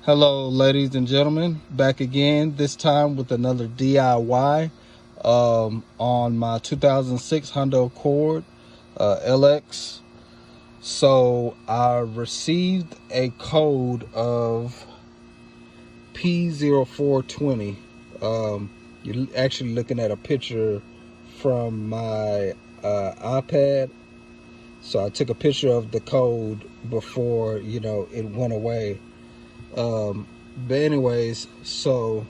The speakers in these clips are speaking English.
Hello ladies and gentlemen, back again, this time with another DIY on my 2006 Honda Accord LX. So I received a code of P0420. You're actually looking at a picture from my iPad. So I took a picture of the code before, it went away. But anyways, so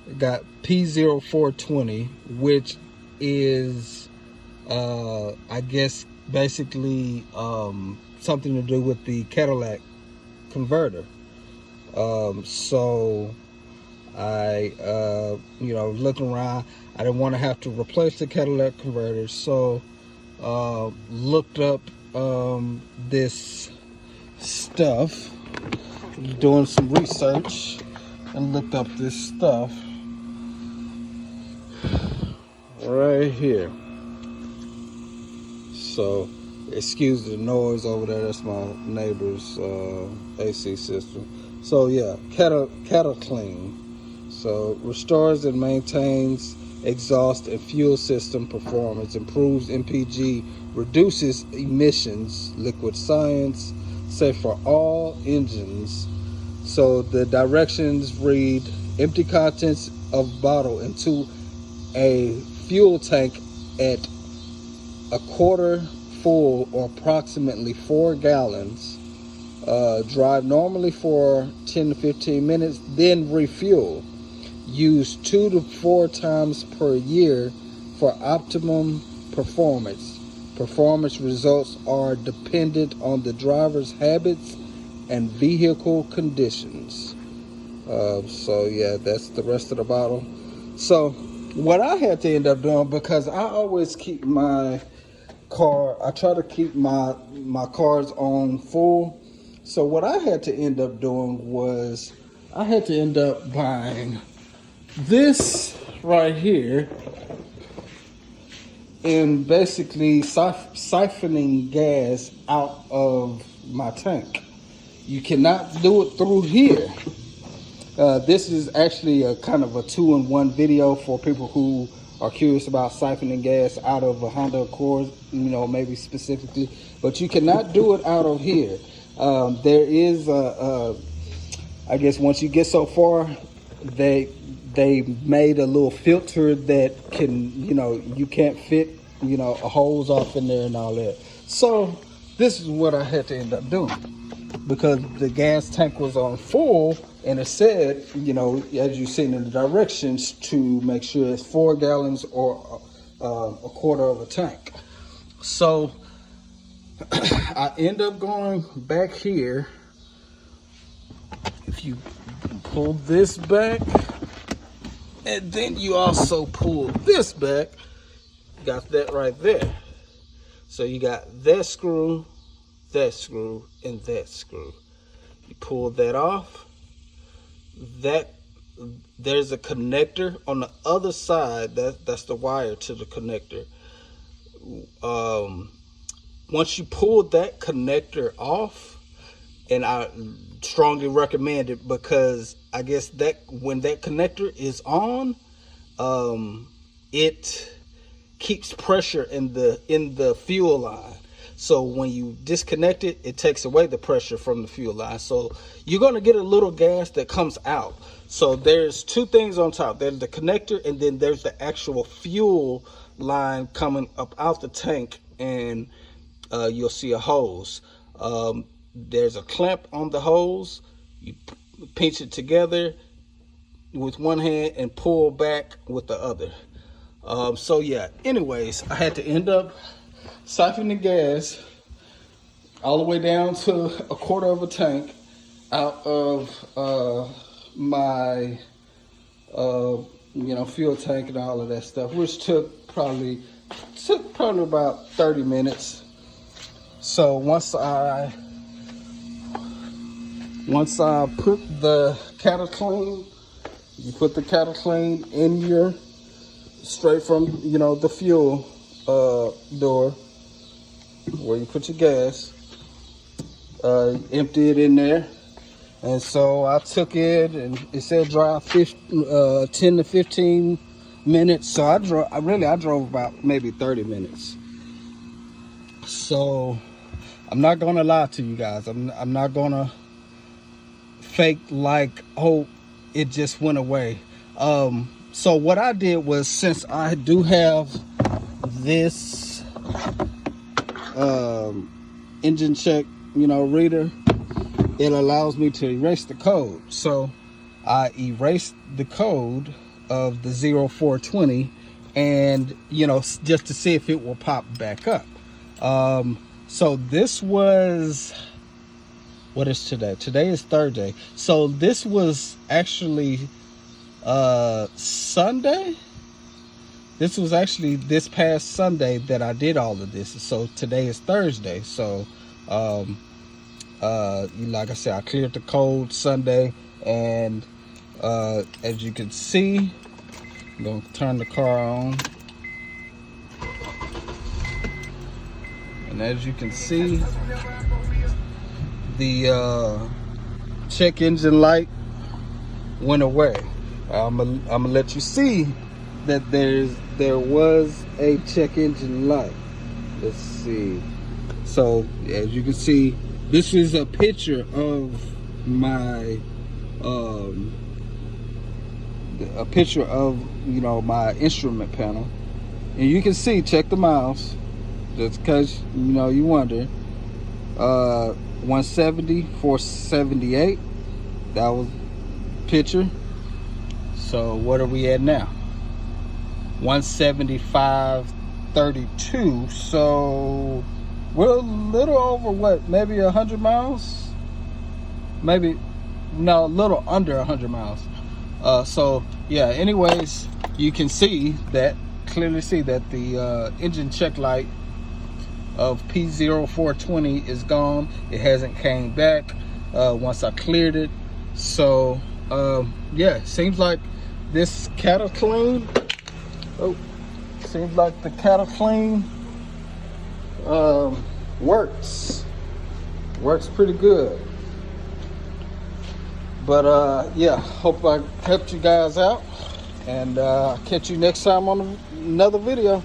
I got P0420, which is I guess basically something to do with the Catalytic converter. So I looking around, I didn't want to have to replace the Catalytic converter, so looked up this stuff, doing some research, and looked up this stuff right here. So excuse the noise over there, that's my neighbor's AC system. So yeah, Cataclean. So restores and maintains exhaust and fuel system performance, improves MPG, reduces emissions, liquid science, safe for all engines. So the directions read: empty contents of bottle into a fuel tank at a quarter full or approximately 4 gallons. Drive normally for 10 to 15 minutes, then refuel. Use 2 to 4 times per year for optimum performance. Performance results are dependent on the driver's habits and vehicle conditions. So yeah, that's the rest of the bottle. So what I had to end up doing, because I always keep my car, I try to keep my cars on full. So what I had to end up doing was I had to end up buying this right here and basically siphoning gas out of my tank. You cannot do it through here. This is actually a kind of a 2-in-1 video for people who are curious about siphoning gas out of a Honda Accord, maybe specifically, but you cannot do it out of here. There is I guess once you get so far, they made a little filter that can, you can't fit, a hose off in there and all that. So this is what I had to end up doing, because the gas tank was on full, and it said, as you've seen in the directions, to make sure it's 4 gallons or a quarter of a tank. So I end up going back here. If you pull this back, and then you also pull this back, got that right there. So you got that screw, and that screw. You pull that off. There's a connector on the other side. That's the wire to the connector. Once you pull that connector off, and I strongly recommend it, because I guess that when that connector is on, it keeps pressure in the fuel line. So when you disconnect it, it takes away the pressure from the fuel line. So you're going to get a little gas that comes out. So there's 2 things on top. There's the connector, and then there's the actual fuel line coming up out the tank, and you'll see a hose. There's a clamp on the hose. You pinch it together with one hand and pull back with the other. So yeah, anyways, I had to end up siphoning gas all the way down to a quarter of a tank out of my fuel tank and all of that stuff, which took probably about 30 minutes. So once I put the Cataclean, you put the Cataclean in your, straight from the fuel door where you put your gas, empty it in there, And so I took it, and it said drive 10 to 15 minutes. So I drove about maybe 30 minutes. So I'm not gonna lie to you guys. I'm not gonna fake like, oh, it just went away. So what I did was, since I do have this engine check, reader, it allows me to erase the code. So I erased the code of the 0420, and just to see if it will pop back up. So this was, what is today? Today is Thursday. So this was actually Sunday. This was actually this past Sunday that I did all of this. So today is Thursday. So like I said, I cleared the code Sunday, and as you can see, I'm gonna turn the car on, and as you can see, the check engine light went away. I'm gonna let you see that there was a check engine light. Let's see. So as you can see, this is a picture of my my instrument panel, and you can see, check the miles, just because you wonder. 170, 478. That was picture. So what are we at now? 175.32. So we're a little over, what, maybe 100 miles? Maybe, no, a little under 100 miles. So yeah, anyways, you can clearly see that the engine check light of P0420 is gone. It hasn't came back once I cleared it. So yeah, seems like this Cataclean, seems like the Cataclean works pretty good. But yeah, hope I helped you guys out, and catch you next time on another video.